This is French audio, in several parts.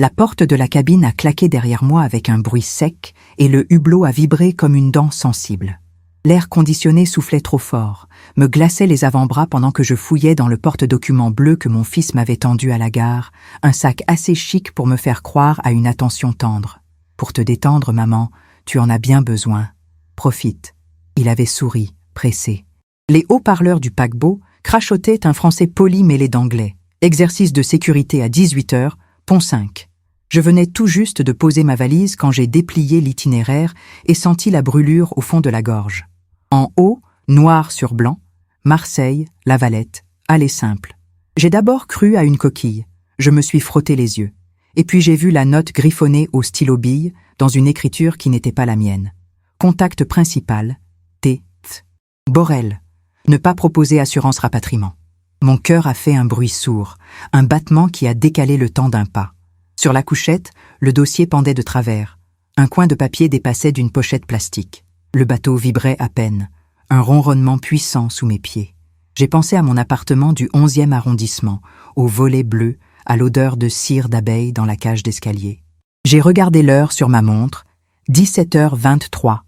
La porte de la cabine a claqué derrière moi avec un bruit sec et le hublot a vibré comme une dent sensible. L'air conditionné soufflait trop fort, me glaçait les avant-bras pendant que je fouillais dans le porte-documents bleu que mon fils m'avait tendu à la gare, un sac assez chic pour me faire croire à une attention tendre. « Pour te détendre, maman, tu en as bien besoin. Profite. » Il avait souri, pressé. Les haut-parleurs du paquebot crachotaient un français poli mêlé d'anglais. Exercice de sécurité à 18h, pont 5. Je venais tout juste de poser ma valise quand j'ai déplié l'itinéraire et senti la brûlure au fond de la gorge. En haut, noir sur blanc, Marseille, La Valette, aller simple. J'ai d'abord cru à une coquille. Je me suis frotté les yeux. Et puis j'ai vu la note griffonnée au stylo bille dans une écriture qui n'était pas la mienne. Contact principal, T. Borel. Ne pas proposer assurance rapatriement. Mon cœur a fait un bruit sourd, un battement qui a décalé le temps d'un pas. Sur la couchette, le dossier pendait de travers. Un coin de papier dépassait d'une pochette plastique. Le bateau vibrait à peine, un ronronnement puissant sous mes pieds. J'ai pensé à mon appartement du 11e arrondissement, aux volets bleus, à l'odeur de cire d'abeille dans la cage d'escalier. J'ai regardé l'heure sur ma montre, 17h23,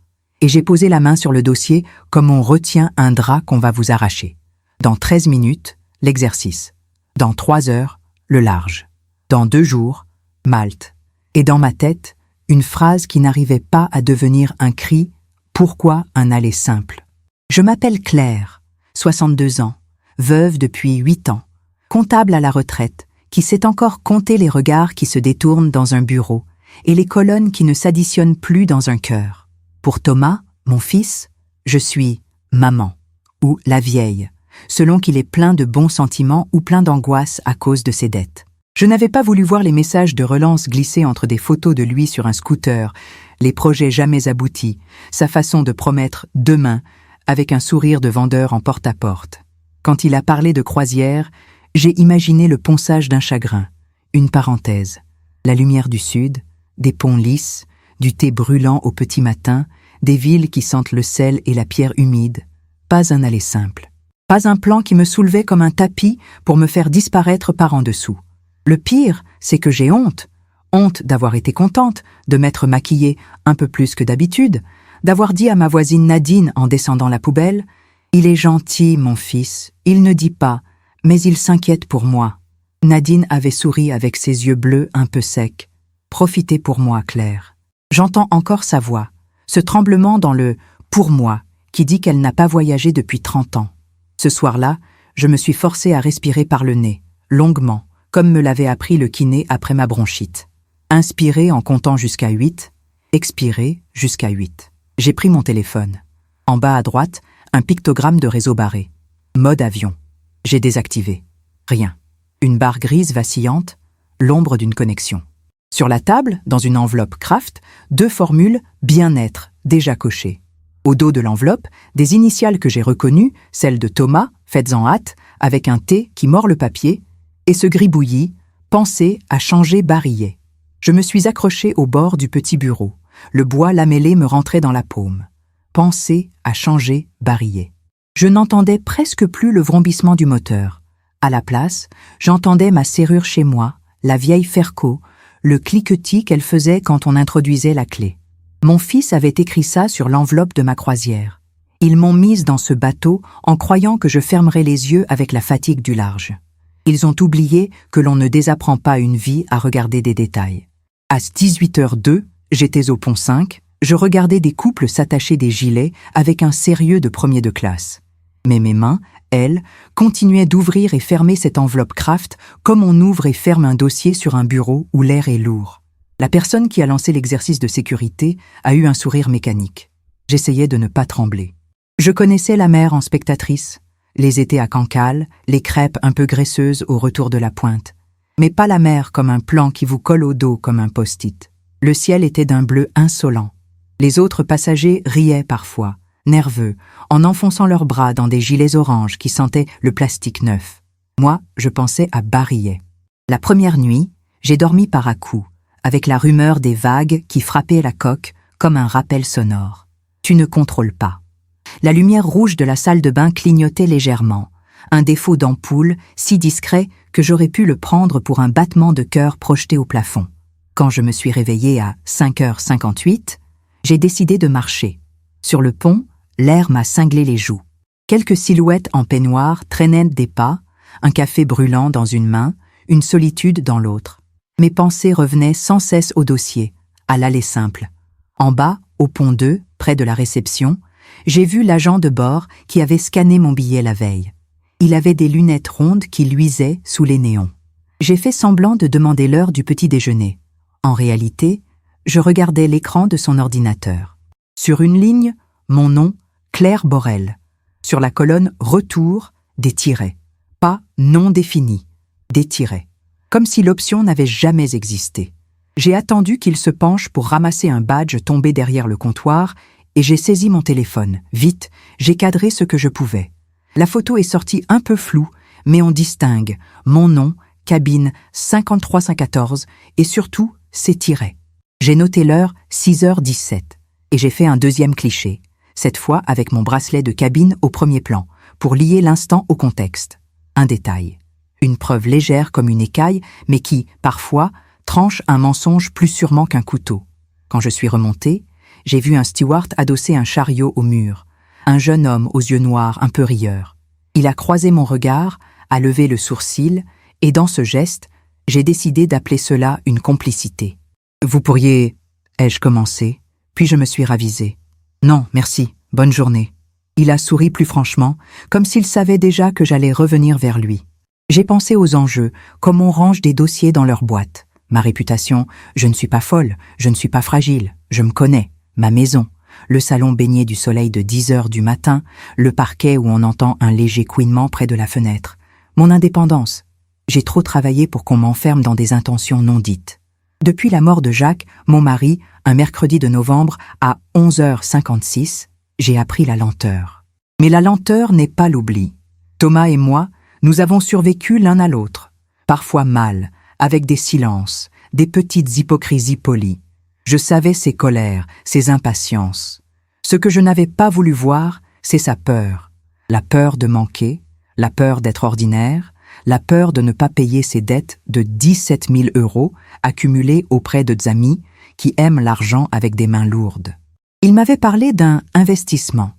et j'ai posé la main sur le dossier comme on retient un drap qu'on va vous arracher. Dans 13 minutes, l'exercice. Dans 3 heures, le large. Dans 2 jours, Malte. Et dans ma tête, une phrase qui n'arrivait pas à devenir un cri. Pourquoi un aller simple? Je m'appelle Claire, 62 ans, veuve depuis 8 ans, comptable à la retraite, qui sait encore compter les regards qui se détournent dans un bureau et les colonnes qui ne s'additionnent plus dans un cœur. Pour Thomas, mon fils, je suis maman ou la vieille, selon qu'il est plein de bons sentiments ou plein d'angoisse à cause de ses dettes. Je n'avais pas voulu voir les messages de relance glisser entre des photos de lui sur un scooter, les projets jamais aboutis, sa façon de promettre demain avec un sourire de vendeur en porte-à-porte. Quand il a parlé de croisière, j'ai imaginé le ponçage d'un chagrin, une parenthèse, la lumière du sud, des ponts lisses, du thé brûlant au petit matin, des villes qui sentent le sel et la pierre humide, pas un aller simple. Pas un plan qui me soulevait comme un tapis pour me faire disparaître par en dessous. Le pire, c'est que j'ai honte. Honte d'avoir été contente, de m'être maquillée un peu plus que d'habitude, d'avoir dit à ma voisine Nadine en descendant la poubelle « Il est gentil, mon fils, il ne dit pas, mais il s'inquiète pour moi. » Nadine avait souri avec ses yeux bleus un peu secs. « Profitez pour moi, Claire. » J'entends encore sa voix, ce tremblement dans le « pour moi » qui dit qu'elle n'a pas voyagé depuis 30 ans. Ce soir-là, je me suis forcée à respirer par le nez, longuement, comme me l'avait appris le kiné après ma bronchite. Inspirer en comptant jusqu'à 8, expirer jusqu'à 8. J'ai pris mon téléphone. En bas à droite, un pictogramme de réseau barré. Mode avion. J'ai désactivé. Rien. Une barre grise vacillante, l'ombre d'une connexion. Sur la table, dans une enveloppe Kraft, 2 formules bien-être, déjà cochées. Au dos de l'enveloppe, des initiales que j'ai reconnues, celles de Thomas, faites en hâte, avec un T qui mord le papier, et ce gribouillis, pensez à changer barillet. Je me suis accroché au bord du petit bureau. Le bois lamellé me rentrait dans la paume. Pensez à changer barillet. Je n'entendais presque plus le vrombissement du moteur. À la place, j'entendais ma serrure chez moi, la vieille Ferco, le cliquetis qu'elle faisait quand on introduisait la clé. Mon fils avait écrit ça sur l'enveloppe de ma croisière. Ils m'ont mise dans ce bateau en croyant que je fermerais les yeux avec la fatigue du large. Ils ont oublié que l'on ne désapprend pas une vie à regarder des détails. À 18h02, j'étais au pont 5, je regardais des couples s'attacher des gilets avec un sérieux de premier de classe. Mais mes mains, elles, continuaient d'ouvrir et fermer cette enveloppe Kraft comme on ouvre et ferme un dossier sur un bureau où l'air est lourd. La personne qui a lancé l'exercice de sécurité a eu un sourire mécanique. J'essayais de ne pas trembler. Je connaissais la mer en spectatrice, les étés à Cancale, les crêpes un peu graisseuses au retour de la pointe. Mais pas la mer comme un plan qui vous colle au dos comme un post-it. Le ciel était d'un bleu insolent. Les autres passagers riaient parfois, nerveux, en enfonçant leurs bras dans des gilets oranges qui sentaient le plastique neuf. Moi, je pensais à barillet. La première nuit, j'ai dormi par à-coups, avec la rumeur des vagues qui frappaient la coque comme un rappel sonore. Tu ne contrôles pas. La lumière rouge de la salle de bain clignotait légèrement, un défaut d'ampoule si discret que j'aurais pu le prendre pour un battement de cœur projeté au plafond. Quand je me suis réveillée à 5h58, j'ai décidé de marcher. Sur le pont, l'air m'a cinglé les joues. Quelques silhouettes en peignoir traînaient des pas, un café brûlant dans une main, une solitude dans l'autre. Mes pensées revenaient sans cesse au dossier, à l'aller simple. En bas, au pont 2, près de la réception, j'ai vu l'agent de bord qui avait scanné mon billet la veille. Il avait des lunettes rondes qui luisaient sous les néons. J'ai fait semblant de demander l'heure du petit déjeuner. En réalité, je regardais l'écran de son ordinateur. Sur une ligne, mon nom, Claire Borel. Sur la colonne « Retour », des tirets. Pas « non défini », des tirets. Comme si l'option n'avait jamais existé. J'ai attendu qu'il se penche pour ramasser un badge tombé derrière le comptoir et j'ai saisi mon téléphone. Vite, j'ai cadré ce que je pouvais. La photo est sortie un peu floue, mais on distingue mon nom, cabine 53114 et surtout ses tirets. J'ai noté l'heure 6h17 et j'ai fait un deuxième cliché, cette fois avec mon bracelet de cabine au premier plan, pour lier l'instant au contexte. Un détail. Une preuve légère comme une écaille, mais qui, parfois, tranche un mensonge plus sûrement qu'un couteau. Quand je suis remontée, j'ai vu un steward adosser un chariot au mur, un jeune homme aux yeux noirs un peu rieur. Il a croisé mon regard, a levé le sourcil, et dans ce geste, j'ai décidé d'appeler cela une complicité. « Vous pourriez... » ai-je commencé, puis je me suis ravisée. « Non, merci, bonne journée. » Il a souri plus franchement, comme s'il savait déjà que j'allais revenir vers lui. J'ai pensé aux enjeux, comme on range des dossiers dans leur boîte. Ma réputation, je ne suis pas folle, je ne suis pas fragile, je me connais, ma maison, le salon baigné du soleil de 10h du matin, le parquet où on entend un léger couinement près de la fenêtre, mon indépendance. J'ai trop travaillé pour qu'on m'enferme dans des intentions non dites. Depuis la mort de Jacques, mon mari, un mercredi de novembre à 11h56, j'ai appris la lenteur. Mais la lenteur n'est pas l'oubli. Thomas et moi, nous avons survécu l'un à l'autre, parfois mal, avec des silences, des petites hypocrisies polies. Je savais ses colères, ses impatiences. Ce que je n'avais pas voulu voir, c'est sa peur. La peur de manquer, la peur d'être ordinaire, la peur de ne pas payer ses dettes de 17 000 € accumulées auprès de amis qui aiment l'argent avec des mains lourdes. Il m'avait parlé d'un investissement,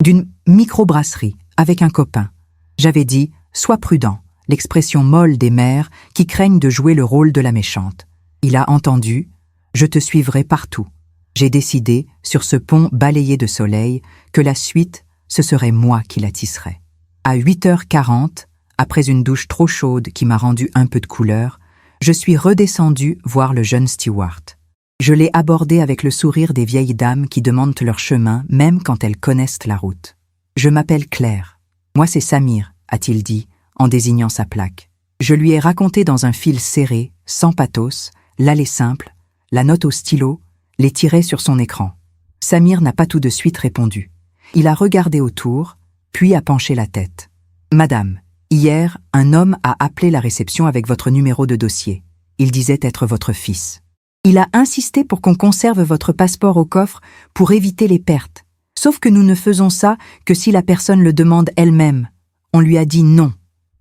d'une microbrasserie avec un copain. J'avais dit « sois prudent », l'expression molle des mères qui craignent de jouer le rôle de la méchante. Il a entendu « je te suivrai partout ». J'ai décidé, sur ce pont balayé de soleil, que la suite, ce serait moi qui la tisserais. À 8h40, après une douche trop chaude qui m'a rendu un peu de couleur, je suis redescendue voir le jeune steward. Je l'ai abordé avec le sourire des vieilles dames qui demandent leur chemin même quand elles connaissent la route. « Je m'appelle Claire. Moi c'est Samir », a-t-il dit, en désignant sa plaque. Je lui ai raconté dans un fil serré, sans pathos, l'aller simple, la note au stylo, les tirets sur son écran. Samir n'a pas tout de suite répondu. Il a regardé autour, puis a penché la tête. « Madame, hier, un homme a appelé la réception avec votre numéro de dossier. Il disait être votre fils. Il a insisté pour qu'on conserve votre passeport au coffre pour éviter les pertes. Sauf que nous ne faisons ça que si la personne le demande elle-même. On lui a dit non. »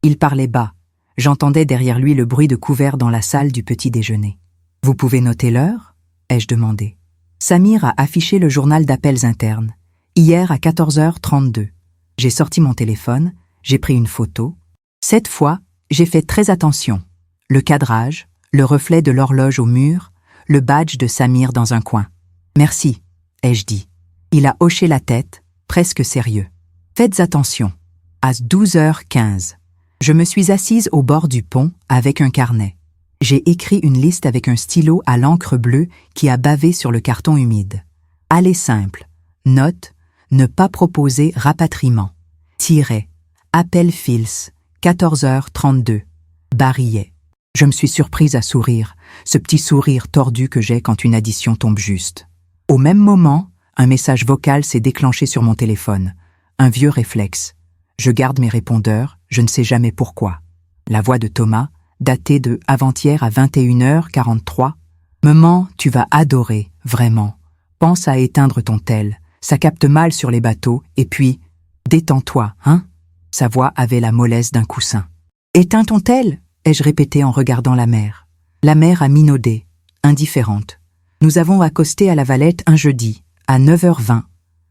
Il parlait bas. J'entendais derrière lui le bruit de couverts dans la salle du petit déjeuner. « Vous pouvez noter l'heure ?» ai-je demandé. Samir a affiché le journal d'appels internes. Hier à 14h32. J'ai sorti mon téléphone, j'ai pris une photo. Cette fois, j'ai fait très attention. Le cadrage, le reflet de l'horloge au mur, le badge de Samir dans un coin. « Merci », ai-je dit. Il a hoché la tête, presque sérieux. « Faites attention. » À 12h15, je me suis assise au bord du pont avec un carnet. J'ai écrit une liste avec un stylo à l'encre bleue qui a bavé sur le carton humide. Aller simple. Note, ne pas proposer rapatriement. Tiret. Appel Fils. 14h32. Barillet. Je me suis surprise à sourire, ce petit sourire tordu que j'ai quand une addition tombe juste. Au même moment, un message vocal s'est déclenché sur mon téléphone. Un vieux réflexe. Je garde mes répondeurs, je ne sais jamais pourquoi. La voix de Thomas, datée de avant-hier à 21h43. « Maman, tu vas adorer, vraiment. Pense à éteindre ton tel. Ça capte mal sur les bateaux, et puis, détends-toi, hein ?» Sa voix avait la mollesse d'un coussin. « Éteins ton tel ?» ai-je répété en regardant la mer. La mer a minaudé. indifférente. Nous avons accosté à la Valette un jeudi, à 9h20.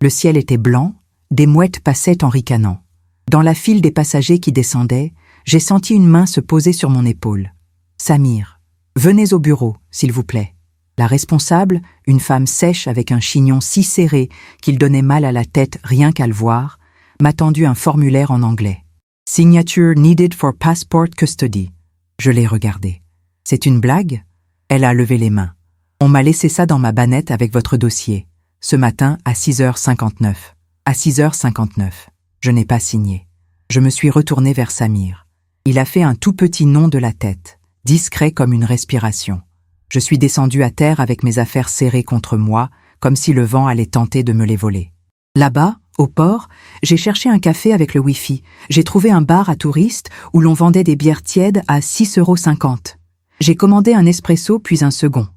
Le ciel était blanc, des mouettes passaient en ricanant. Dans la file des passagers qui descendaient, j'ai senti une main se poser sur mon épaule. « Samir, venez au bureau, s'il vous plaît. » La responsable, une femme sèche avec un chignon si serré qu'il donnait mal à la tête rien qu'à le voir, m'a tendu un formulaire en anglais. « Signature needed for passport custody. » Je l'ai regardé. « C'est une blague ?» Elle a levé les mains. « On m'a laissé ça dans ma bannette avec votre dossier. Ce matin à 6h59. À 6h59. Je n'ai pas signé. Je me suis retourné vers Samir. Il a fait un tout petit nom de la tête, discret comme une respiration. Je suis descendu à terre avec mes affaires serrées contre moi, comme si le vent allait tenter de me les voler. Là-bas, au port, j'ai cherché un café avec le Wi-Fi. J'ai trouvé un bar à touristes où l'on vendait des bières tièdes à 6,50 €. J'ai commandé un espresso puis un second.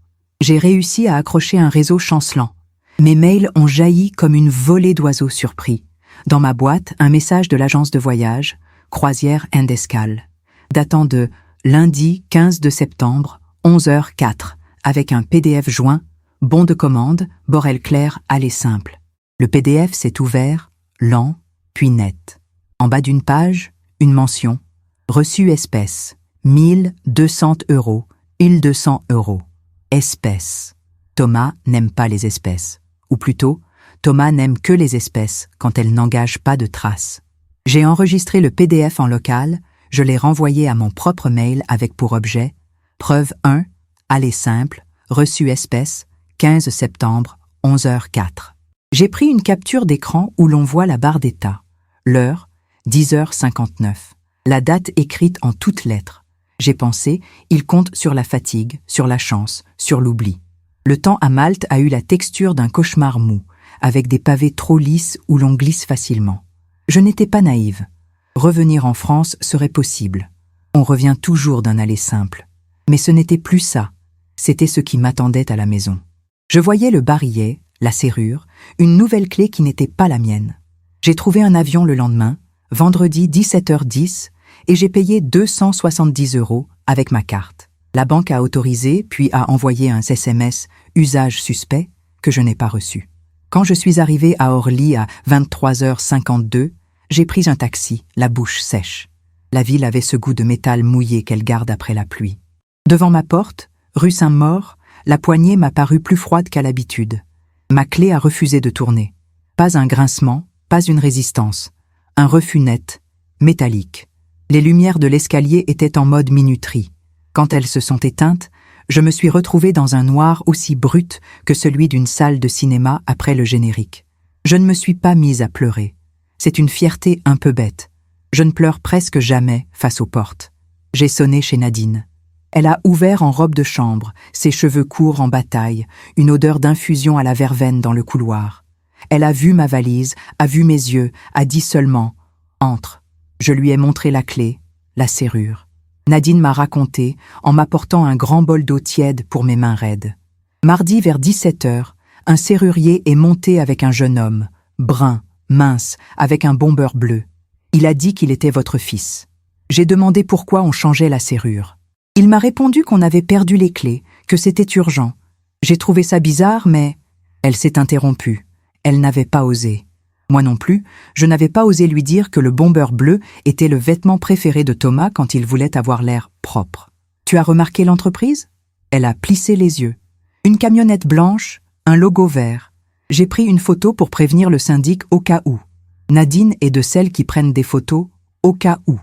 J'ai réussi à accrocher un réseau chancelant. Mes mails ont jailli comme une volée d'oiseaux surpris. Dans ma boîte, un message de l'agence de voyage, Croisière and Escale, datant de lundi 15 de septembre, 11h04, avec un PDF joint, bon de commande, Borel clair, aller simple. Le PDF s'est ouvert, lent, puis net. En bas d'une page, une mention. Reçu espèce, 1200 €, 1200 €. Espèce. Thomas n'aime pas les espèces. Ou plutôt, Thomas n'aime que les espèces quand elles n'engagent pas de traces. J'ai enregistré le PDF en local, je l'ai renvoyé à mon propre mail avec pour objet Preuve 1, aller simple, reçu espèce, 15 septembre, 11h04. J'ai pris une capture d'écran où l'on voit la barre d'état. L'heure, 10h59. La date écrite en toutes lettres. J'ai pensé, il compte sur la fatigue, sur la chance, sur l'oubli. Le temps à Malte a eu la texture d'un cauchemar mou, avec des pavés trop lisses où l'on glisse facilement. Je n'étais pas naïve. Revenir en France serait possible. On revient toujours d'un aller simple. Mais ce n'était plus ça. C'était ce qui m'attendait à la maison. Je voyais le barillet, la serrure, une nouvelle clé qui n'était pas la mienne. J'ai trouvé un avion le lendemain, vendredi 17h10, et j'ai payé 270 € avec ma carte. La banque a autorisé, puis a envoyé un SMS « usage suspect » que je n'ai pas reçu. Quand je suis arrivé à Orly à 23h52, j'ai pris un taxi, la bouche sèche. La ville avait ce goût de métal mouillé qu'elle garde après la pluie. Devant ma porte, rue Saint-Maur, la poignée m'a paru plus froide qu'à l'habitude. Ma clé a refusé de tourner. Pas un grincement, pas une résistance. Un refus net, métallique. Les lumières de l'escalier étaient en mode minuterie. Quand elles se sont éteintes, je me suis retrouvé dans un noir aussi brut que celui d'une salle de cinéma après le générique. Je ne me suis pas mise à pleurer. C'est une fierté un peu bête. Je ne pleure presque jamais face aux portes. J'ai sonné chez Nadine. Elle a ouvert en robe de chambre, ses cheveux courts en bataille, une odeur d'infusion à la verveine dans le couloir. Elle a vu ma valise, a vu mes yeux, a dit seulement « Entre ». Je lui ai montré la clé, la serrure. Nadine m'a raconté, en m'apportant un grand bol d'eau tiède pour mes mains raides. Mardi vers 17h, un serrurier est monté avec un jeune homme, brun, mince, avec un bombeur bleu. Il a dit qu'il était votre fils. J'ai demandé pourquoi on changeait la serrure. Il m'a répondu qu'on avait perdu les clés, que c'était urgent. J'ai trouvé ça bizarre, mais... Elle s'est interrompue. Elle n'avait pas osé. Moi non plus, je n'avais pas osé lui dire que le bombeur bleu était le vêtement préféré de Thomas quand il voulait avoir l'air propre. « Tu as remarqué l'entreprise ?» Elle a plissé les yeux. Une camionnette blanche, un logo vert. J'ai pris une photo pour prévenir le syndic au cas où. Nadine est de celles qui prennent des photos au cas où.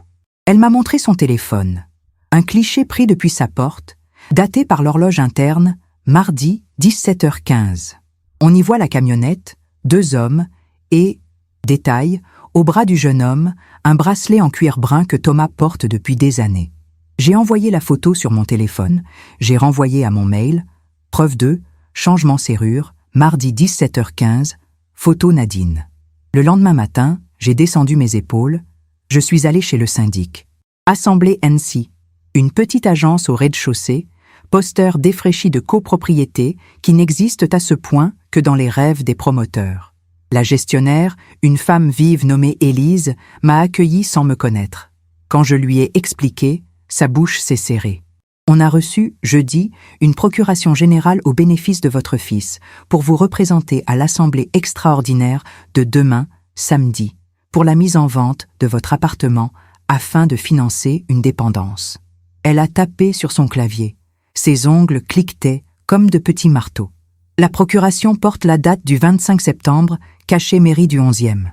Elle m'a montré son téléphone. Un cliché pris depuis sa porte, daté par l'horloge interne, mardi 17h15. On y voit la camionnette, 2 hommes et, détail, au bras du jeune homme, un bracelet en cuir brun que Thomas porte depuis des années. J'ai envoyé la photo sur mon téléphone, j'ai renvoyé à mon mail, preuve 2, changement serrure, mardi 17h15, photo Nadine. Le lendemain matin, j'ai descendu mes épaules, je suis allé chez le syndic. Assemblée NC, une petite agence au rez-de-chaussée, poster défraîchi de copropriété qui n'existent à ce point que dans les rêves des promoteurs. La gestionnaire, une femme vive nommée Élise, m'a accueilli sans me connaître. Quand je lui ai expliqué, sa bouche s'est serrée. On a reçu, jeudi, une procuration générale au bénéfice de votre fils pour vous représenter à l'assemblée extraordinaire de demain, samedi, pour la mise en vente de votre appartement afin de financer une dépendance. Elle a tapé sur son clavier. Ses ongles cliquetaient comme de petits marteaux. La procuration porte la date du 25 septembre, cachet mairie du 11e.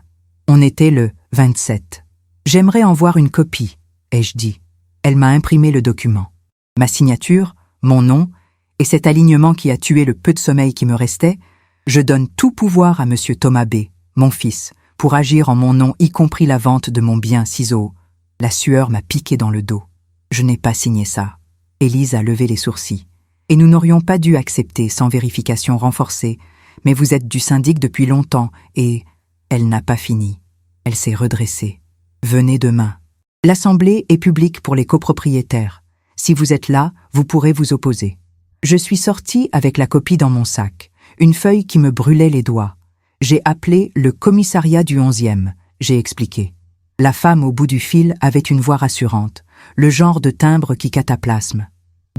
On était le 27. J'aimerais en voir une copie, ai-je dit. Elle m'a imprimé le document. Ma signature, mon nom, et cet alignement qui a tué le peu de sommeil qui me restait, je donne tout pouvoir à M. Thomas B., mon fils, pour agir en mon nom, y compris la vente de mon bien ciseaux. La sueur m'a piqué dans le dos. Je n'ai pas signé ça. Élise a levé les sourcils. Et nous n'aurions pas dû accepter sans vérification renforcée, mais vous êtes du syndic depuis longtemps et... Elle n'a pas fini. Elle s'est redressée. Venez demain. L'assemblée est publique pour les copropriétaires. Si vous êtes là, vous pourrez vous opposer. Je suis sortie avec la copie dans mon sac, une feuille qui me brûlait les doigts. J'ai appelé le commissariat du 11e, j'ai expliqué. La femme au bout du fil avait une voix rassurante, le genre de timbre qui cataplasme.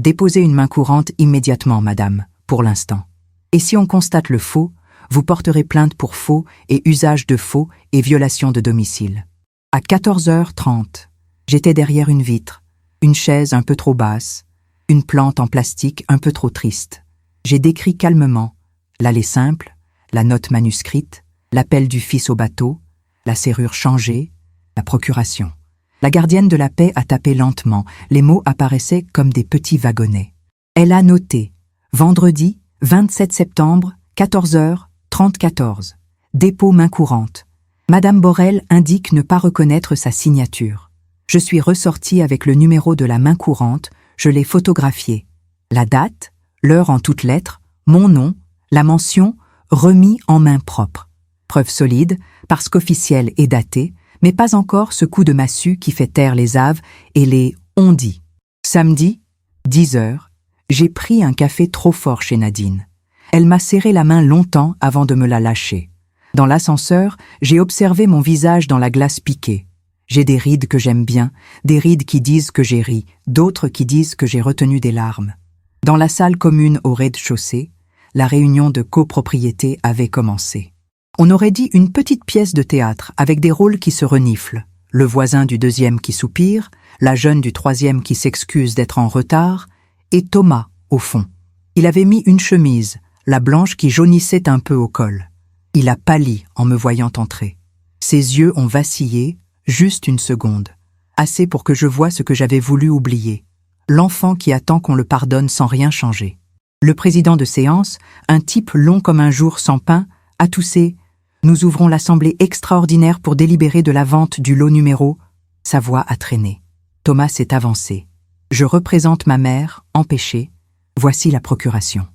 Déposez une main courante immédiatement, madame, pour l'instant. Et si on constate le faux, vous porterez plainte pour faux et usage de faux et violation de domicile. À 14h30, j'étais derrière une vitre, une chaise un peu trop basse, une plante en plastique un peu trop triste. J'ai décrit calmement l'allée simple, la note manuscrite, l'appel du fils au bateau, la serrure changée, la procuration. La gardienne de la paix a tapé lentement, les mots apparaissaient comme des petits wagonnets. Elle a noté « Vendredi, 27 septembre, 14h34. Dépôt main courante. Madame Borel indique ne pas reconnaître sa signature. Je suis ressortie avec le numéro de la main courante, je l'ai photographié. La date, l'heure en toutes lettres, mon nom, la mention « remis en main propre ». Preuve solide, parce qu'officielle et datée, mais pas encore ce coup de massue qui fait taire les aves et les « on dit ». Samedi, 10h, j'ai pris un café trop fort chez Nadine. Elle m'a serré la main longtemps avant de me la lâcher. Dans l'ascenseur, j'ai observé mon visage dans la glace piquée. J'ai des rides que j'aime bien, des rides qui disent que j'ai ri, d'autres qui disent que j'ai retenu des larmes. Dans la salle commune au rez-de-chaussée, la réunion de copropriété avait commencé. On aurait dit une petite pièce de théâtre avec des rôles qui se reniflent. Le voisin du 2e qui soupire, la jeune du 3e qui s'excuse d'être en retard, et Thomas, au fond. Il avait mis une chemise, la blanche qui jaunissait un peu au col. Il a pâli en me voyant entrer. Ses yeux ont vacillé, juste une seconde. Assez pour que je voie ce que j'avais voulu oublier. L'enfant qui attend qu'on le pardonne sans rien changer. Le président de séance, un type long comme un jour sans pain, a toussé. Nous ouvrons l'assemblée extraordinaire pour délibérer de la vente du lot numéro. Sa voix a traîné. Thomas s'est avancé. Je représente ma mère, empêchée. Voici la procuration.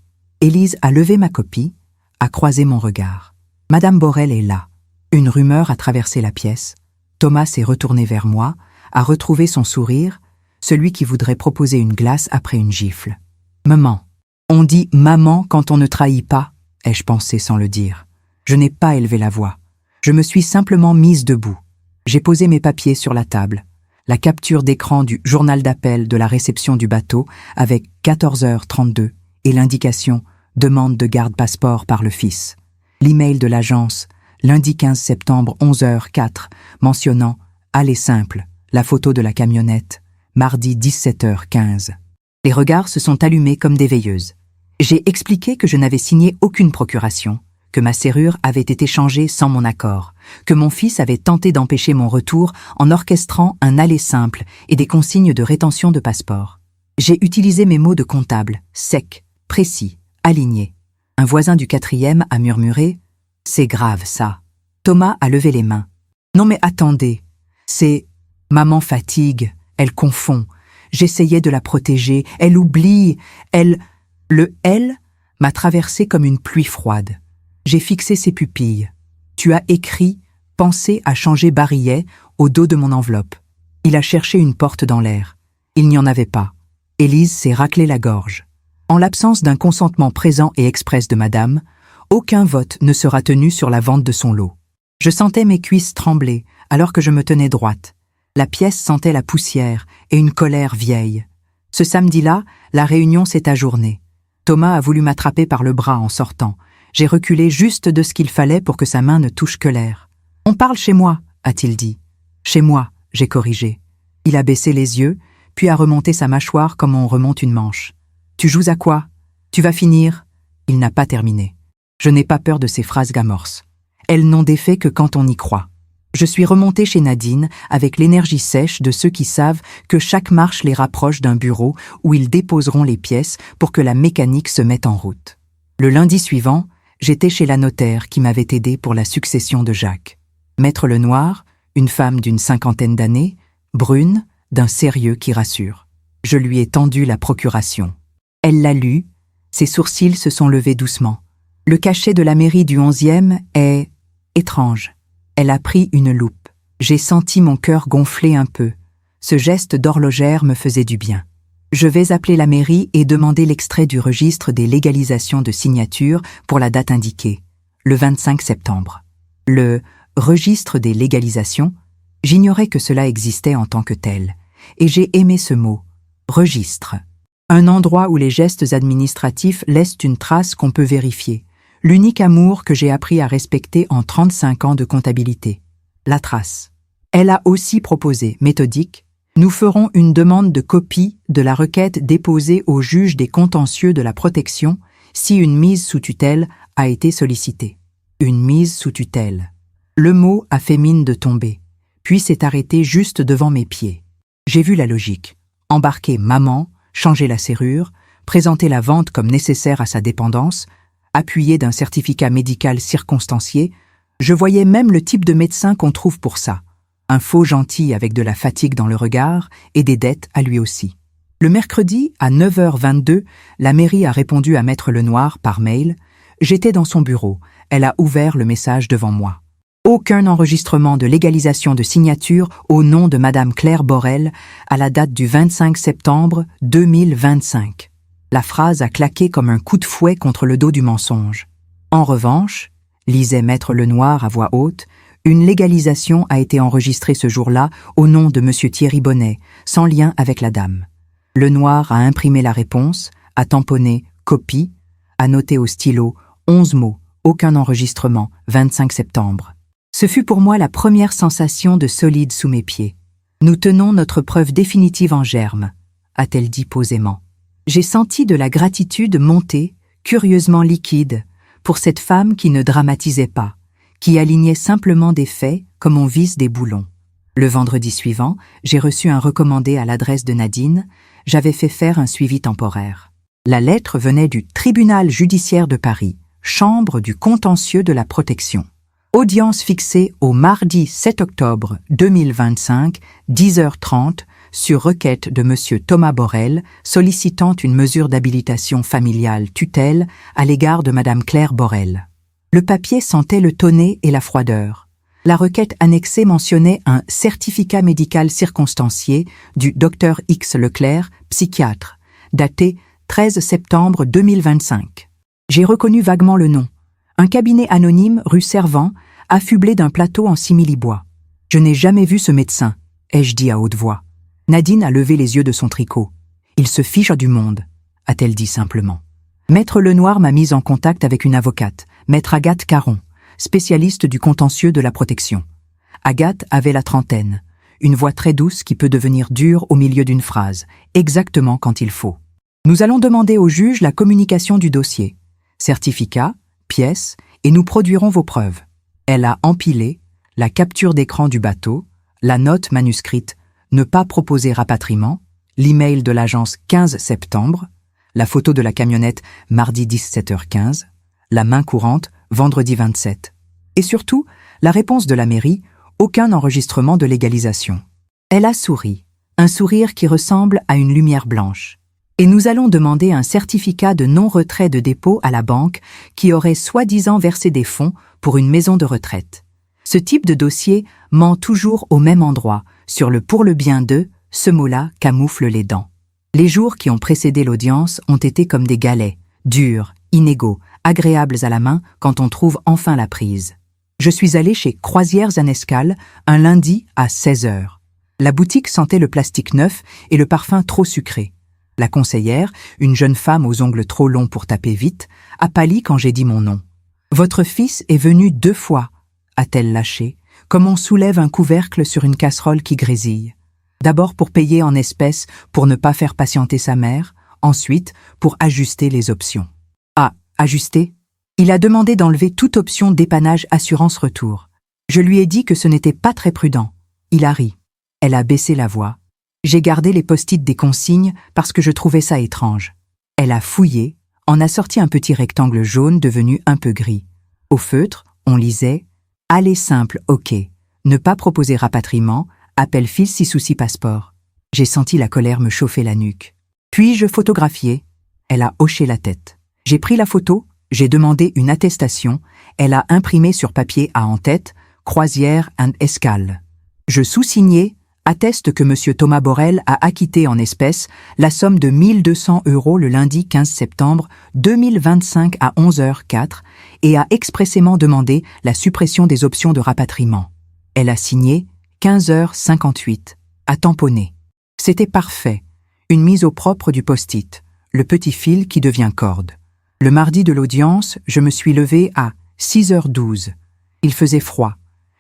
Élise a levé ma copie, a croisé mon regard. Madame Borel est là. Une rumeur a traversé la pièce. Thomas s'est retourné vers moi, a retrouvé son sourire, celui qui voudrait proposer une glace après une gifle. Maman. On dit maman quand on ne trahit pas, ai-je pensé sans le dire. Je n'ai pas élevé la voix. Je me suis simplement mise debout. J'ai posé mes papiers sur la table. La capture d'écran du journal d'appel de la réception du bateau avec 14h32 et l'indication « demande de garde-passeport par le fils ». L'email de l'agence, lundi 15 septembre 11h04, mentionnant « allée simple », la photo de la camionnette, mardi 17h15. Les regards se sont allumés comme des veilleuses. J'ai expliqué que je n'avais signé aucune procuration, que ma serrure avait été changée sans mon accord, que mon fils avait tenté d'empêcher mon retour en orchestrant un aller simple et des consignes de rétention de passeport. J'ai utilisé mes mots de comptable, secs, précis, alignés. Un voisin du 4e a murmuré « C'est grave, ça ». Thomas a levé les mains. « Non mais attendez, c'est... Maman fatigue, elle confond. J'essayais de la protéger, elle oublie, elle... » Le « elle » m'a traversé comme une pluie froide. J'ai fixé ses pupilles. Tu as écrit « Pensez à changer barillet » au dos de mon enveloppe. Il a cherché une porte dans l'air. Il n'y en avait pas. Élise s'est raclé la gorge. En l'absence d'un consentement présent et express de madame, aucun vote ne sera tenu sur la vente de son lot. Je sentais mes cuisses trembler alors que je me tenais droite. La pièce sentait la poussière et une colère vieille. Ce samedi-là, la réunion s'est ajournée. Thomas a voulu m'attraper par le bras en sortant. J'ai reculé juste de ce qu'il fallait pour que sa main ne touche que l'air. « On parle chez moi », a-t-il dit. « Chez moi », j'ai corrigé. Il a baissé les yeux, puis a remonté sa mâchoire comme on remonte une manche. « Tu joues à quoi ? Tu vas finir ?» Il n'a pas terminé. Je n'ai pas peur de ces phrases gamorces. Elles n'ont d'effet que quand on y croit. Je suis remontée chez Nadine avec l'énergie sèche de ceux qui savent que chaque marche les rapproche d'un bureau où ils déposeront les pièces pour que la mécanique se mette en route. Le lundi suivant, j'étais chez la notaire qui m'avait aidé pour la succession de Jacques. Maître Lenoir, une femme d'une 50aine d'années, brune, d'un sérieux qui rassure. Je lui ai tendu la procuration. Elle l'a lu, ses sourcils se sont levés doucement. Le cachet de la mairie du 11e est étrange. Elle a pris une loupe. J'ai senti mon cœur gonfler un peu. Ce geste d'horlogère me faisait du bien. Je vais appeler la mairie et demander l'extrait du registre des légalisations de signature pour la date indiquée, le 25 septembre. Le registre des légalisations, j'ignorais que cela existait en tant que tel, et j'ai aimé ce mot, registre. Un endroit où les gestes administratifs laissent une trace qu'on peut vérifier. L'unique amour que j'ai appris à respecter en 35 ans de comptabilité. La trace. Elle a aussi proposé, méthodique, nous ferons une demande de copie de la requête déposée au juge des contentieux de la protection si une mise sous tutelle a été sollicitée. Une mise sous tutelle. Le mot a fait mine de tomber, puis s'est arrêté juste devant mes pieds. J'ai vu la logique. Embarquer maman, changer la serrure, présenter la vente comme nécessaire à sa dépendance, appuyé d'un certificat médical circonstancié, je voyais même le type de médecin qu'on trouve pour ça. Un faux gentil avec de la fatigue dans le regard et des dettes à lui aussi. Le mercredi, à 9h22, la mairie a répondu à Maître Lenoir par mail. J'étais dans son bureau. Elle a ouvert le message devant moi. Aucun enregistrement de légalisation de signature au nom de Madame Claire Borel à la date du 25 septembre 2025. La phrase a claqué comme un coup de fouet contre le dos du mensonge. En revanche, lisait Maître Lenoir à voix haute, une légalisation a été enregistrée ce jour-là au nom de Monsieur Thierry Bonnet, sans lien avec la dame. Lenoir a imprimé la réponse, a tamponné « copie », a noté au stylo 11 mots, aucun enregistrement, 25 septembre. Ce fut pour moi la première sensation de solide sous mes pieds. Nous tenons notre preuve définitive en germe, a-t-elle dit posément. J'ai senti de la gratitude monter, curieusement liquide, pour cette femme qui ne dramatisait pas, qui alignait simplement des faits comme on visse des boulons. Le vendredi suivant, j'ai reçu un recommandé à l'adresse de Nadine, j'avais fait faire un suivi temporaire. La lettre venait du tribunal judiciaire de Paris, chambre du contentieux de la protection. Audience fixée au mardi 7 octobre 2025, 10h30, sur requête de M. Thomas Borel, sollicitant une mesure d'habilitation familiale tutelle à l'égard de Mme Claire Borel. Le papier sentait le tonnet et la froideur. La requête annexée mentionnait un certificat médical circonstancié du Dr X Leclerc, psychiatre, daté 13 septembre 2025. J'ai reconnu vaguement le nom. Un cabinet anonyme rue Servant, affublé d'un plateau en simili-bois. Je n'ai jamais vu ce médecin, ai-je dit à haute voix. Nadine a levé les yeux de son tricot. Il se fiche du monde, a-t-elle dit simplement. Maître Lenoir m'a mise en contact avec une avocate, Maître Agathe Caron, spécialiste du contentieux de la protection. Agathe avait la trentaine, une voix très douce qui peut devenir dure au milieu d'une phrase, exactement quand il faut. Nous allons demander au juge la communication du dossier, certificat, pièces, et nous produirons vos preuves. Elle a empilé la capture d'écran du bateau, la note manuscrite ne pas proposer rapatriement, l'email de l'agence 15 septembre, la photo de la camionnette mardi 17h15, la main courante vendredi 27. Et surtout, la réponse de la mairie, aucun enregistrement de légalisation. Elle a souri, un sourire qui ressemble à une lumière blanche. Et nous allons demander un certificat de non-retrait de dépôt à la banque qui aurait soi-disant versé des fonds pour une maison de retraite. Ce type de dossier ment toujours au même endroit, sur le pour le bien de, ce mot-là camoufle les dents. Les jours qui ont précédé l'audience ont été comme des galets, durs, inégaux, agréables à la main quand on trouve enfin la prise. Je suis allé chez Croisières à Escale un lundi à 16h. La boutique sentait le plastique neuf et le parfum trop sucré. La conseillère, une jeune femme aux ongles trop longs pour taper vite, a pâli quand j'ai dit mon nom. « Votre fils est venu 2 fois, a-t-elle lâché, comme on soulève un couvercle sur une casserole qui grésille. D'abord pour payer en espèces pour ne pas faire patienter sa mère, ensuite pour ajuster les options. Ah, ajuster? Il a demandé d'enlever toute option dépannage assurance retour. Je lui ai dit que ce n'était pas très prudent. Il a ri. Elle a baissé la voix. J'ai gardé les post-it des consignes parce que je trouvais ça étrange. Elle a fouillé, en a sorti un petit rectangle jaune devenu un peu gris. Au feutre, on lisait « Aller simple, ok. Ne pas proposer rapatriement, appel fils si souci passeport. » J'ai senti la colère me chauffer la nuque. Puis-je photographier? Elle a hoché la tête. J'ai pris la photo, j'ai demandé une attestation, elle a imprimé sur papier à en-tête « Croisière and escale ». Je sous-signais atteste que M. Thomas Borel a acquitté en espèces la somme de 1 200 € le lundi 15 septembre 2025 à 11h04 et a expressément demandé la suppression des options de rapatriement. Elle a signé 15h58, à tamponner. C'était parfait. Une mise au propre du post-it, le petit fil qui devient corde. Le mardi de l'audience, je me suis levée à 6h12. Il faisait froid.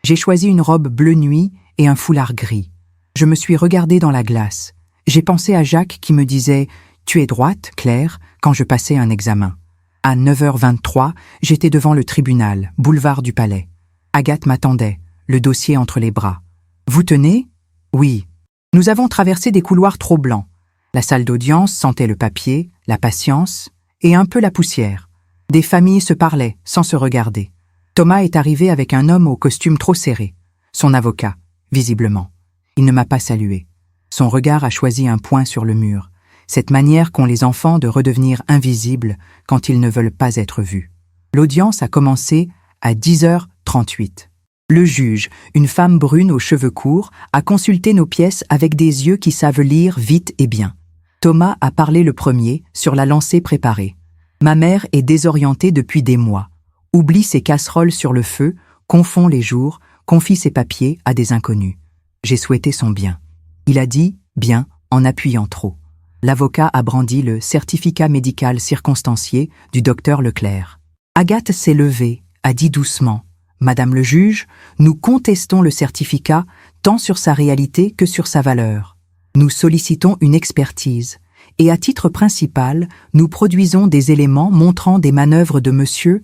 J'ai choisi une robe bleu nuit et un foulard gris. Je me suis regardée dans la glace. J'ai pensé à Jacques qui me disait « Tu es droite, Claire » quand je passais un examen. À 9h23, j'étais devant le tribunal, boulevard du Palais. Agathe m'attendait, le dossier entre les bras. « Vous tenez ?»« Oui. » Nous avons traversé des couloirs trop blancs. La salle d'audience sentait le papier, la patience et un peu la poussière. Des familles se parlaient, sans se regarder. Thomas est arrivé avec un homme au costume trop serré. Son avocat, visiblement. Il ne m'a pas salué. Son regard a choisi un point sur le mur, cette manière qu'ont les enfants de redevenir invisibles quand ils ne veulent pas être vus. L'audience a commencé à 10h38. Le juge, une femme brune aux cheveux courts, a consulté nos pièces avec des yeux qui savent lire vite et bien. Thomas a parlé le premier sur la lancée préparée. Ma mère est désorientée depuis des mois. Oublie ses casseroles sur le feu, confond les jours, confie ses papiers à des inconnus. J'ai souhaité son bien. Il a dit « bien » en appuyant trop. L'avocat a brandi le certificat médical circonstancié du docteur Leclerc. Agathe s'est levée, a dit doucement « Madame le juge, nous contestons le certificat tant sur sa réalité que sur sa valeur. Nous sollicitons une expertise et à titre principal, nous produisons des éléments montrant des manœuvres de monsieur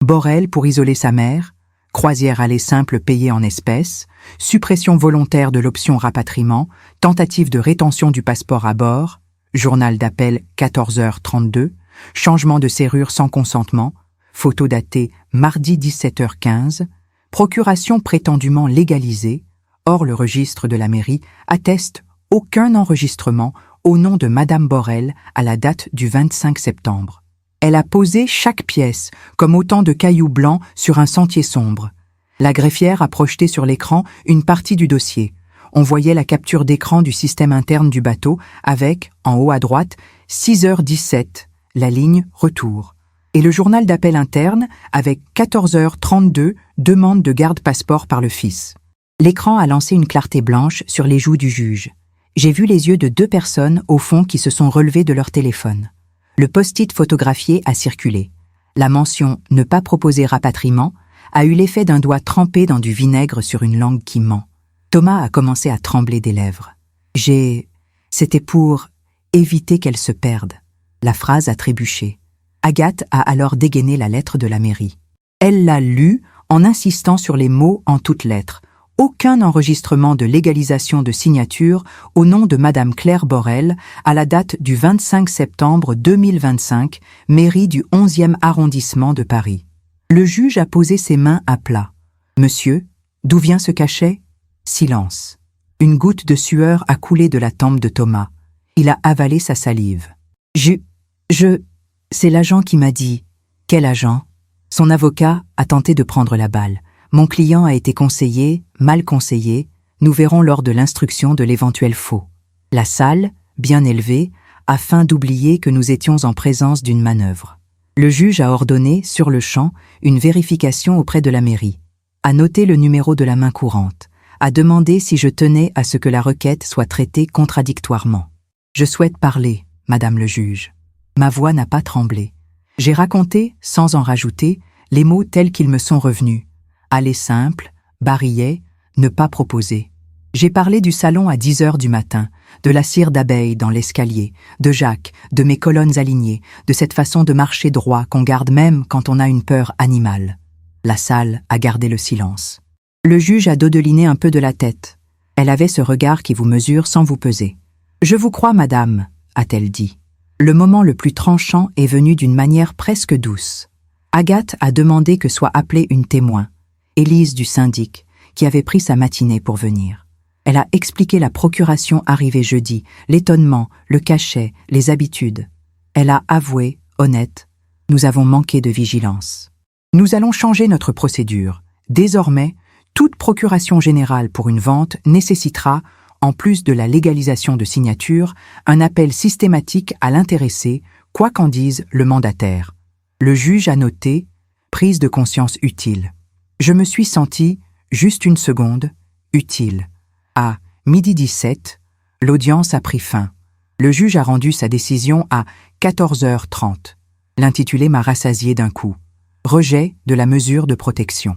Borel pour isoler sa mère, croisière aller simple payée en espèces, suppression volontaire de l'option rapatriement, tentative de rétention du passeport à bord, journal d'appel 14h32, changement de serrure sans consentement, photo datée mardi 17h15, procuration prétendument légalisée, or le registre de la mairie atteste aucun enregistrement au nom de Madame Borel à la date du 25 septembre. Elle a posé chaque pièce, comme autant de cailloux blancs sur un sentier sombre. La greffière a projeté sur l'écran une partie du dossier. On voyait la capture d'écran du système interne du bateau avec, en haut à droite, 6h17, la ligne « Retour ». Et le journal d'appel interne avec 14h32, demande de garde-passeport par le fils. L'écran a lancé une clarté blanche sur les joues du juge. J'ai vu les yeux de 2 personnes au fond qui se sont relevés de leur téléphone. Le post-it photographié a circulé. La mention « Ne pas proposer rapatriement » a eu l'effet d'un doigt trempé dans du vinaigre sur une langue qui ment. Thomas a commencé à trembler des lèvres. C'était pour éviter qu'elle se perde. La phrase a trébuché. Agathe a alors dégainé la lettre de la mairie. Elle l'a lue en insistant sur les mots en toutes lettres. Aucun enregistrement de légalisation de signature au nom de Madame Claire Borel à la date du 25 septembre 2025, mairie du 11e arrondissement de Paris. Le juge a posé ses mains à plat. « Monsieur, d'où vient ce cachet ?» Silence. Une goutte de sueur a coulé de la tempe de Thomas. Il a avalé sa salive. C'est l'agent qui m'a dit. » « Quel agent ?» Son avocat a tenté de prendre la balle. Mon client a été conseillé, mal conseillé, nous verrons lors de l'instruction de l'éventuel faux. La salle, bien élevée, afin d'oublier que nous étions en présence d'une manœuvre. Le juge a ordonné, sur le champ, une vérification auprès de la mairie, a noté le numéro de la main courante, a demandé si je tenais à ce que la requête soit traitée contradictoirement. Je souhaite parler, Madame le juge. Ma voix n'a pas tremblé. J'ai raconté, sans en rajouter, les mots tels qu'ils me sont revenus. Aller simple, barillet, ne pas proposer. J'ai parlé du salon à 10 heures du matin, de la cire d'abeille dans l'escalier, de Jacques, de mes colonnes alignées, de cette façon de marcher droit qu'on garde même quand on a une peur animale. La salle a gardé le silence. Le juge a dodeliné un peu de la tête. Elle avait ce regard qui vous mesure sans vous peser. « Je vous crois, madame », a-t-elle dit. Le moment le plus tranchant est venu d'une manière presque douce. Agathe a demandé que soit appelée une témoin, Élise du syndic, qui avait pris sa matinée pour venir. Elle a expliqué la procuration arrivée jeudi, l'étonnement, le cachet, les habitudes. Elle a avoué, honnête, « Nous avons manqué de vigilance. Nous allons changer notre procédure. Désormais, toute procuration générale pour une vente nécessitera, en plus de la légalisation de signature, un appel systématique à l'intéressé, quoi qu'en dise le mandataire. » Le juge a noté « prise de conscience utile ». Je me suis senti, juste une seconde, utile. À 12h17, l'audience a pris fin. Le juge a rendu sa décision à 14h30. L'intitulé m'a rassasié d'un coup. Rejet de la mesure de protection.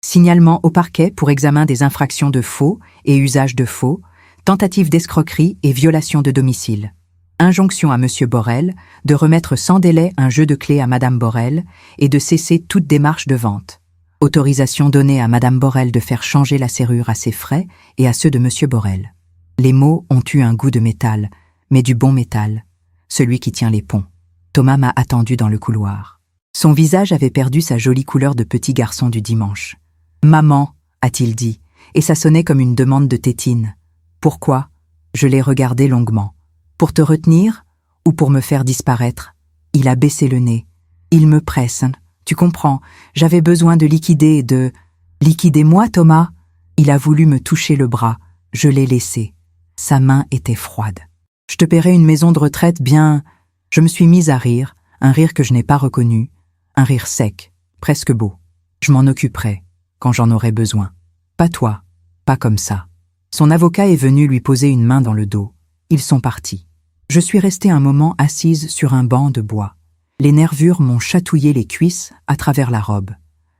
Signalement au parquet pour examen des infractions de faux et usage de faux, tentative d'escroquerie et violation de domicile. Injonction à M. Borel de remettre sans délai un jeu de clés à Mme Borel et de cesser toute démarche de vente. Autorisation donnée à Mme Borel de faire changer la serrure à ses frais et à ceux de M. Borel. Les mots ont eu un goût de métal, mais du bon métal, celui qui tient les ponts. Thomas m'a attendu dans le couloir. Son visage avait perdu sa jolie couleur de petit garçon du dimanche. « Maman », a-t-il dit, et ça sonnait comme une demande de tétine. « Pourquoi ?» Je l'ai regardé longuement. « Pour te retenir ou pour me faire disparaître ?» Il a baissé le nez. « Il me presse. Tu comprends, j'avais besoin de liquider, de... »« Liquider-moi, Thomas ?» Il a voulu me toucher le bras. Je l'ai laissé. Sa main était froide. « Je te paierai une maison de retraite bien... » Je me suis mise à rire, un rire que je n'ai pas reconnu, un rire sec, presque beau. Je m'en occuperai, quand j'en aurai besoin. Pas toi, pas comme ça. Son avocat est venu lui poser une main dans le dos. Ils sont partis. Je suis restée un moment assise sur un banc de bois. Les nervures m'ont chatouillé les cuisses à travers la robe.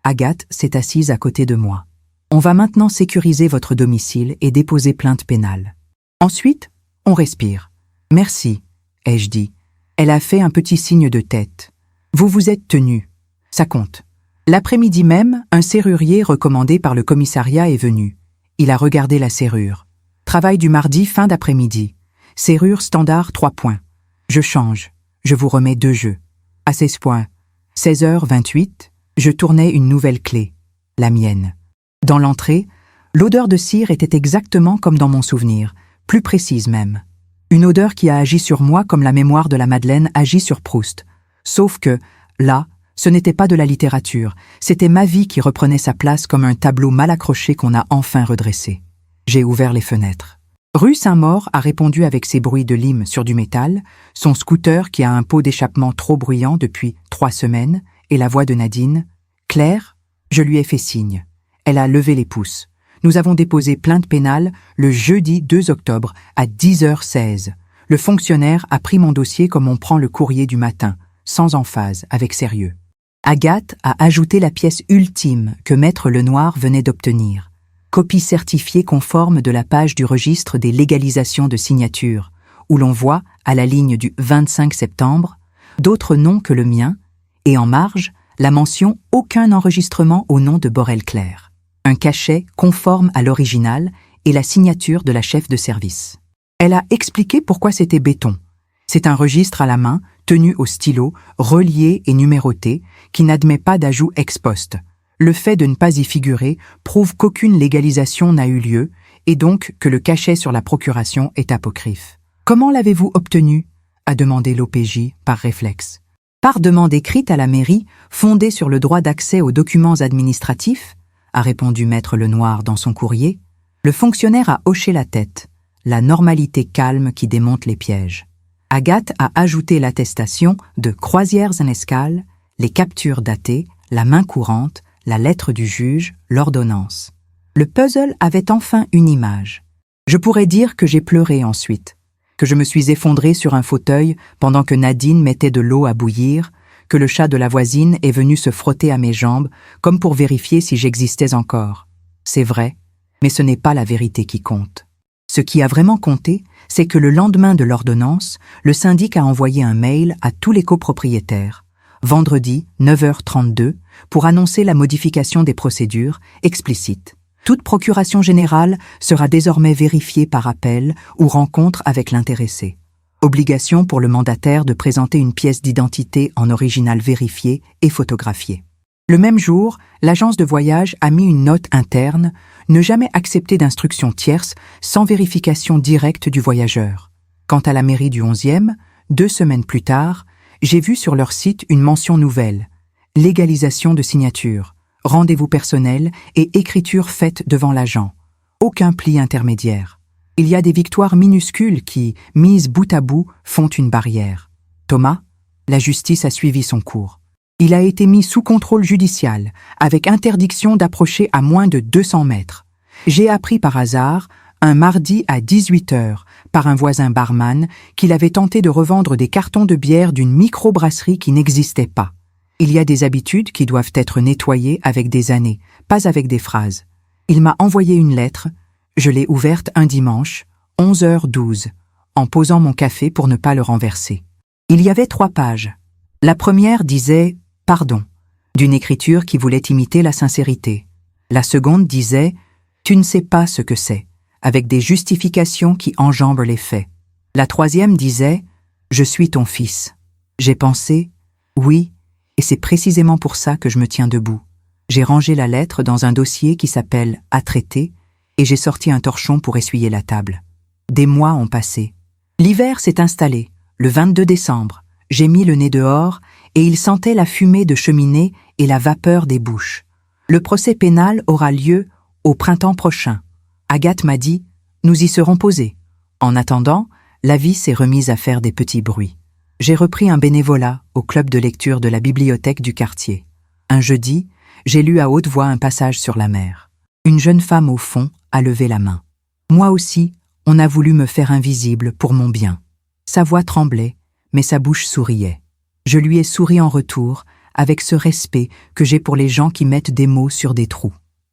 Agathe s'est assise à côté de moi. On va maintenant sécuriser votre domicile et déposer plainte pénale. Ensuite, on respire. Merci, ai-je dit. Elle a fait un petit signe de tête. Vous vous êtes tenu. Ça compte. L'après-midi même, un serrurier recommandé par le commissariat est venu. Il a regardé la serrure. Travail du mardi, fin d'après-midi. Serrure standard 3 points. Je change. Je vous remets 2 jeux. À 16 points. 16h28, je tournais une nouvelle clé. La mienne. Dans l'entrée, l'odeur de cire était exactement comme dans mon souvenir, plus précise même. Une odeur qui a agi sur moi comme la mémoire de la Madeleine agit sur Proust. Sauf que, là, ce n'était pas de la littérature, c'était ma vie qui reprenait sa place comme un tableau mal accroché qu'on a enfin redressé. J'ai ouvert les fenêtres. Rue Saint-Maur a répondu avec ses bruits de lime sur du métal, son scooter qui a un pot d'échappement trop bruyant depuis 3 semaines, et la voix de Nadine. « Claire ?» Je lui ai fait signe. Elle a levé les pouces. Nous avons déposé plainte pénale le jeudi 2 octobre à 10h16. Le fonctionnaire a pris mon dossier comme on prend le courrier du matin, sans emphase, avec sérieux. Agathe a ajouté la pièce ultime que Maître Lenoir venait d'obtenir. Copie certifiée conforme de la page du registre des légalisations de signature, où l'on voit, à la ligne du 25 septembre, d'autres noms que le mien, et en marge, la mention « Aucun enregistrement au nom de Borel-Claire ». Un cachet conforme à l'original et la signature de la chef de service. Elle a expliqué pourquoi c'était béton. C'est un registre à la main, tenu au stylo, relié et numéroté, qui n'admet pas d'ajout ex post. Le fait de ne pas y figurer prouve qu'aucune légalisation n'a eu lieu et donc que le cachet sur la procuration est apocryphe. « Comment l'avez-vous obtenu ?» a demandé l'OPJ par réflexe. « Par demande écrite à la mairie, fondée sur le droit d'accès aux documents administratifs ?» a répondu Maître Lenoir dans son courrier. Le fonctionnaire a hoché la tête, la normalité calme qui démonte les pièges. Agathe a ajouté l'attestation de croisières en escale, les captures datées, la main courante, la lettre du juge, l'ordonnance. Le puzzle avait enfin une image. Je pourrais dire que j'ai pleuré ensuite, que je me suis effondrée sur un fauteuil pendant que Nadine mettait de l'eau à bouillir, que le chat de la voisine est venu se frotter à mes jambes, comme pour vérifier si j'existais encore. C'est vrai, mais ce n'est pas la vérité qui compte. Ce qui a vraiment compté, c'est que le lendemain de l'ordonnance, le syndic a envoyé un mail à tous les copropriétaires, vendredi 9h32, pour annoncer la modification des procédures explicites. Toute procuration générale sera désormais vérifiée par appel ou rencontre avec l'intéressé. Obligation pour le mandataire de présenter une pièce d'identité en original vérifié et photographiée. Le même jour, l'agence de voyage a mis une note interne « Ne jamais accepter d'instructions tierces sans vérification directe du voyageur ». Quant à la mairie du 11e, 2 semaines plus tard, j'ai vu sur leur site une mention nouvelle « Légalisation de signature, rendez-vous personnel et écriture faite devant l'agent. Aucun pli intermédiaire. Il y a des victoires minuscules qui, mises bout à bout, font une barrière. Thomas, la justice a suivi son cours. Il a été mis sous contrôle judicial, avec interdiction d'approcher à moins de 200 mètres. J'ai appris par hasard, un mardi à 18h, par un voisin barman, qu'il avait tenté de revendre des cartons de bière d'une microbrasserie qui n'existait pas. Il y a des habitudes qui doivent être nettoyées avec des années, pas avec des phrases. Il m'a envoyé une lettre. Je l'ai ouverte un dimanche, 11h12, en posant mon café pour ne pas le renverser. Il y avait 3 pages. La première disait « Pardon », d'une écriture qui voulait imiter la sincérité. La seconde disait « Tu ne sais pas ce que c'est », avec des justifications qui enjambent les faits. La troisième disait « Je suis ton fils ». J'ai pensé « Oui, et c'est précisément pour ça que je me tiens debout ». J'ai rangé la lettre dans un dossier qui s'appelle « À traiter » et j'ai sorti un torchon pour essuyer la table. Des mois ont passé. L'hiver s'est installé. Le 22 décembre, j'ai mis le nez dehors et il sentait la fumée de cheminée et la vapeur des bouches. Le procès pénal aura lieu au printemps prochain. Agathe m'a dit « Nous y serons posés ». En attendant, la vie s'est remise à faire des petits bruits. J'ai repris un bénévolat au club de lecture de la bibliothèque du quartier. Un jeudi, j'ai lu à haute voix un passage sur la mer. Une jeune femme au fond a levé la main. Moi aussi, on a voulu me faire invisible pour mon bien. Sa voix tremblait, mais sa bouche souriait. Je lui ai souri en retour, avec ce respect que j'ai pour les gens qui mettent des mots sur des trous.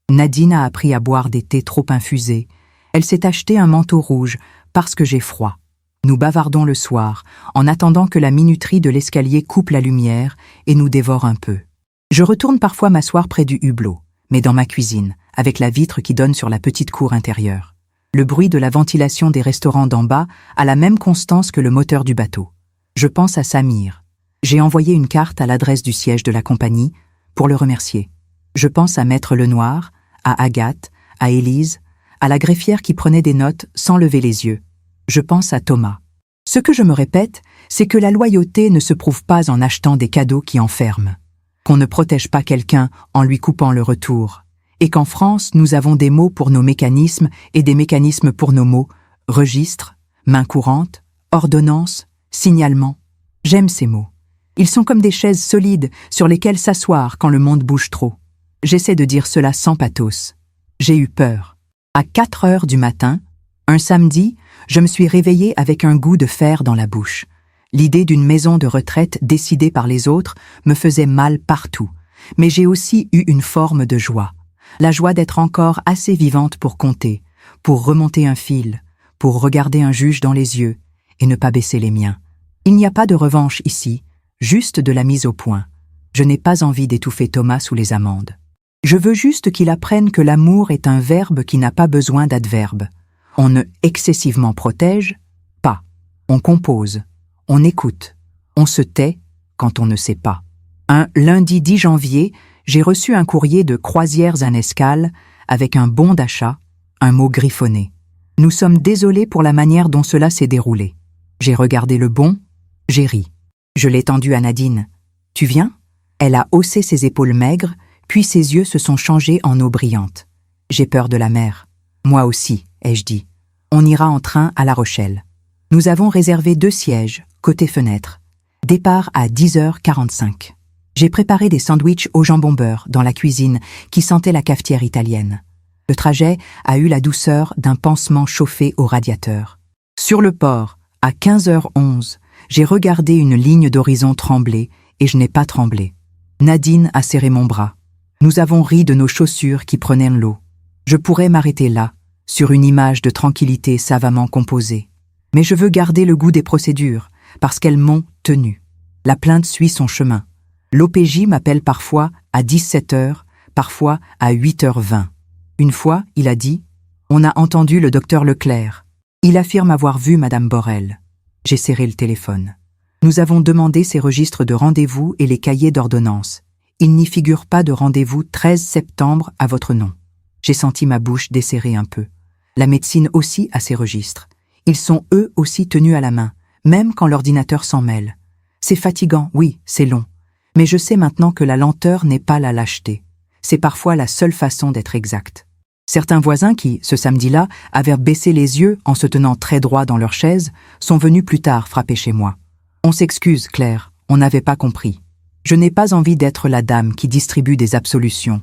Nadine a appris à boire des thés trop infusés. Elle s'est acheté un manteau rouge parce que j'ai froid. Nous bavardons le soir, en attendant que la minuterie de l'escalier coupe la lumière et nous dévore un peu. Je retourne parfois m'asseoir près du hublot, mais dans ma cuisine, avec la vitre qui donne sur la petite cour intérieure. Le bruit de la ventilation des restaurants d'en bas a la même constance que le moteur du bateau. Je pense à Samir. J'ai envoyé une carte à l'adresse du siège de la compagnie pour le remercier. Je pense à Maître Lenoir, à Agathe, à Élise, à la greffière qui prenait des notes sans lever les yeux. Je pense à Thomas. Ce que je me répète, c'est que la loyauté ne se prouve pas en achetant des cadeaux qui enferment, qu'on ne protège pas quelqu'un en lui coupant le retour, et qu'en France, nous avons des mots pour nos mécanismes et des mécanismes pour nos mots, registre, main courante, ordonnance, signalement. J'aime ces mots. Ils sont comme des chaises solides sur lesquelles s'asseoir quand le monde bouge trop. J'essaie de dire cela sans pathos. J'ai eu peur. À 4h du matin, un samedi, je me suis réveillée avec un goût de fer dans la bouche. L'idée d'une maison de retraite décidée par les autres me faisait mal partout, mais j'ai aussi eu une forme de joie. La joie d'être encore assez vivante pour compter, pour remonter un fil, pour regarder un juge dans les yeux et ne pas baisser les miens. Il n'y a pas de revanche ici, juste de la mise au point. Je n'ai pas envie d'étouffer Thomas sous les amendes. Je veux juste qu'il apprenne que l'amour est un verbe qui n'a pas besoin d'adverbe. On ne excessivement protège, pas. On compose, on écoute, on se tait quand on ne sait pas. Un lundi 10 janvier, j'ai reçu un courrier de Croisières à Nescale avec un bon d'achat, un mot griffonné. Nous sommes désolés pour la manière dont cela s'est déroulé. J'ai regardé le bon, j'ai ri. Je l'ai tendu à Nadine. « Tu viens ?» Elle a haussé ses épaules maigres, puis ses yeux se sont changés en eau brillante. « J'ai peur de la mer. »« Moi aussi, » ai-je dit. « On ira en train à La Rochelle. » Nous avons réservé 2 sièges, côté fenêtre. Départ à 10h45. J'ai préparé des sandwichs au jambon beurre dans la cuisine qui sentait la cafetière italienne. Le trajet a eu la douceur d'un pansement chauffé au radiateur. Sur le port, À 15h11, j'ai regardé une ligne d'horizon trembler et je n'ai pas tremblé. Nadine a serré mon bras. Nous avons ri de nos chaussures qui prenaient l'eau. Je pourrais m'arrêter là, sur une image de tranquillité savamment composée. Mais je veux garder le goût des procédures, parce qu'elles m'ont tenu. La plainte suit son chemin. L'OPJ m'appelle parfois à 17h, parfois à 8h20. Une fois, il a dit « On a entendu le docteur Leclerc. Il affirme avoir vu Madame Borel. » J'ai serré le téléphone. Nous avons demandé ses registres de rendez-vous et les cahiers d'ordonnance. Il n'y figure pas de rendez-vous 13 septembre à votre nom. J'ai senti ma bouche desserrer un peu. La médecine aussi a ses registres. Ils sont eux aussi tenus à la main, même quand l'ordinateur s'en mêle. C'est fatigant, oui, c'est long. Mais je sais maintenant que la lenteur n'est pas la lâcheté. C'est parfois la seule façon d'être exact. Certains voisins qui, ce samedi-là, avaient baissé les yeux en se tenant très droit dans leur chaise, sont venus plus tard frapper chez moi. On s'excuse, Claire, on n'avait pas compris. Je n'ai pas envie d'être la dame qui distribue des absolutions,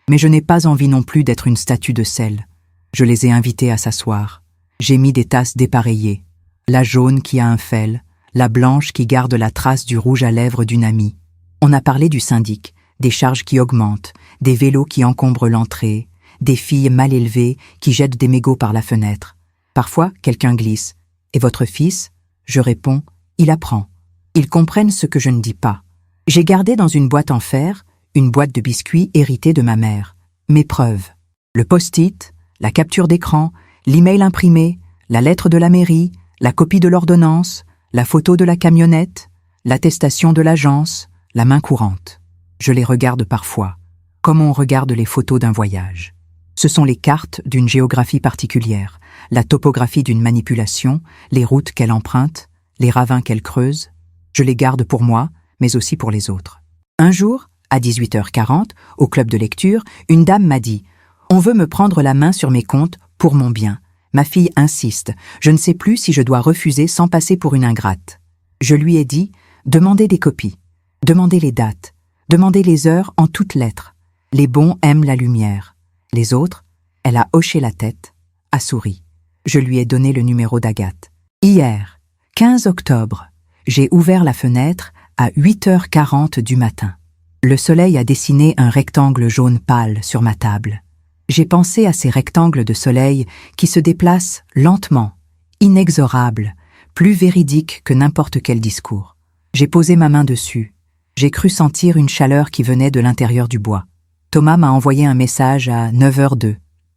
mais je n'ai pas envie non plus d'être une statue de sel. Je les ai invités à s'asseoir. J'ai mis des tasses dépareillées, la jaune qui a un fel, la blanche qui garde la trace du rouge à lèvres d'une amie. On a parlé du syndic, des charges qui augmentent, des vélos qui encombrent l'entrée, des filles mal élevées qui jettent des mégots par la fenêtre. Parfois, quelqu'un glisse. « Et votre fils ?» Je réponds, « Il apprend. » Ils comprennent ce que je ne dis pas. J'ai gardé dans une boîte en fer, une boîte de biscuits héritée de ma mère, mes preuves. Le post-it, la capture d'écran, l'email imprimé, la lettre de la mairie, la copie de l'ordonnance, la photo de la camionnette, l'attestation de l'agence, la main courante. Je les regarde parfois, comme on regarde les photos d'un voyage. Ce sont les cartes d'une géographie particulière, la topographie d'une manipulation, les routes qu'elle emprunte, les ravins qu'elle creuse. Je les garde pour moi, mais aussi pour les autres. Un jour, à 18h40, au club de lecture, une dame m'a dit « On veut me prendre la main sur mes comptes pour mon bien. Ma fille insiste. Je ne sais plus si je dois refuser sans passer pour une ingrate. » Je lui ai dit « Demandez des copies. Demandez les dates. Demandez les heures en toutes lettres. Les bons aiment la lumière. Les autres, elle a hoché la tête, a souri. Je lui ai donné le numéro d'Agathe. Hier, 15 octobre, j'ai ouvert la fenêtre à 8h40 du matin. Le soleil a dessiné un rectangle jaune pâle sur ma table. J'ai pensé à ces rectangles de soleil qui se déplacent lentement, inexorables, plus véridiques que n'importe quel discours. J'ai posé ma main dessus. J'ai cru sentir une chaleur qui venait de l'intérieur du bois. Thomas m'a envoyé un message à 9h02.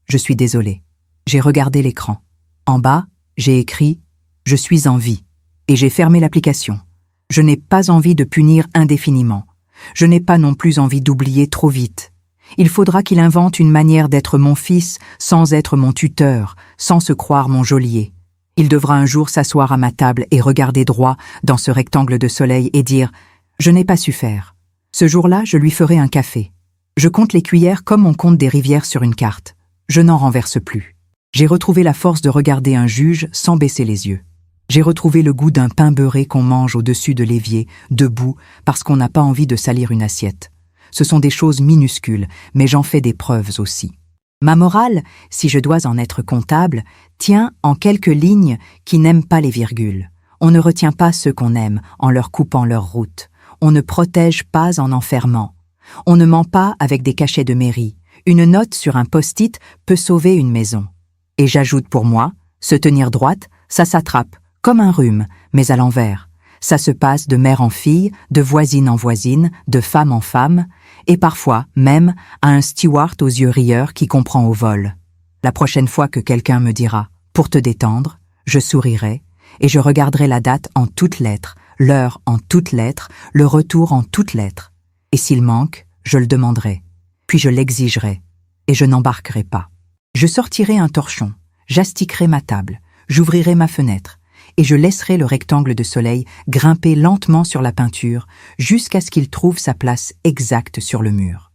Je suis désolé. J'ai regardé l'écran. En bas, j'ai écrit « Je suis en vie » et j'ai fermé l'application. Je n'ai pas envie de punir indéfiniment. Je n'ai pas non plus envie d'oublier trop vite. Il faudra qu'il invente une manière d'être mon fils sans être mon tuteur, sans se croire mon geôlier. Il devra un jour s'asseoir à ma table et regarder droit dans ce rectangle de soleil et dire « Je n'ai pas su faire ». Ce jour-là, je lui ferai un café. Je compte les cuillères comme on compte des rivières sur une carte. Je n'en renverse plus. J'ai retrouvé la force de regarder un juge sans baisser les yeux. J'ai retrouvé le goût d'un pain beurré qu'on mange au-dessus de l'évier, debout, parce qu'on n'a pas envie de salir une assiette. Ce sont des choses minuscules, mais j'en fais des preuves aussi. Ma morale, si je dois en être comptable, tient en quelques lignes qui n'aiment pas les virgules. On ne retient pas ceux qu'on aime en leur coupant leur route. On ne protège pas en enfermant. On ne ment pas avec des cachets de mairie. Une note sur un post-it peut sauver une maison. Et j'ajoute pour moi, se tenir droite, ça s'attrape, comme un rhume, mais à l'envers. Ça se passe de mère en fille, de voisine en voisine, de femme en femme, et parfois même à un steward aux yeux rieurs qui comprend au vol. La prochaine fois que quelqu'un me dira « pour te détendre », je sourirai, et je regarderai la date en toutes lettres, l'heure en toutes lettres, le retour en toutes lettres. Et s'il manque, je le demanderai, puis je l'exigerai, et je n'embarquerai pas. Je sortirai un torchon, j'astiquerai ma table, j'ouvrirai ma fenêtre, et je laisserai le rectangle de soleil grimper lentement sur la peinture jusqu'à ce qu'il trouve sa place exacte sur le mur.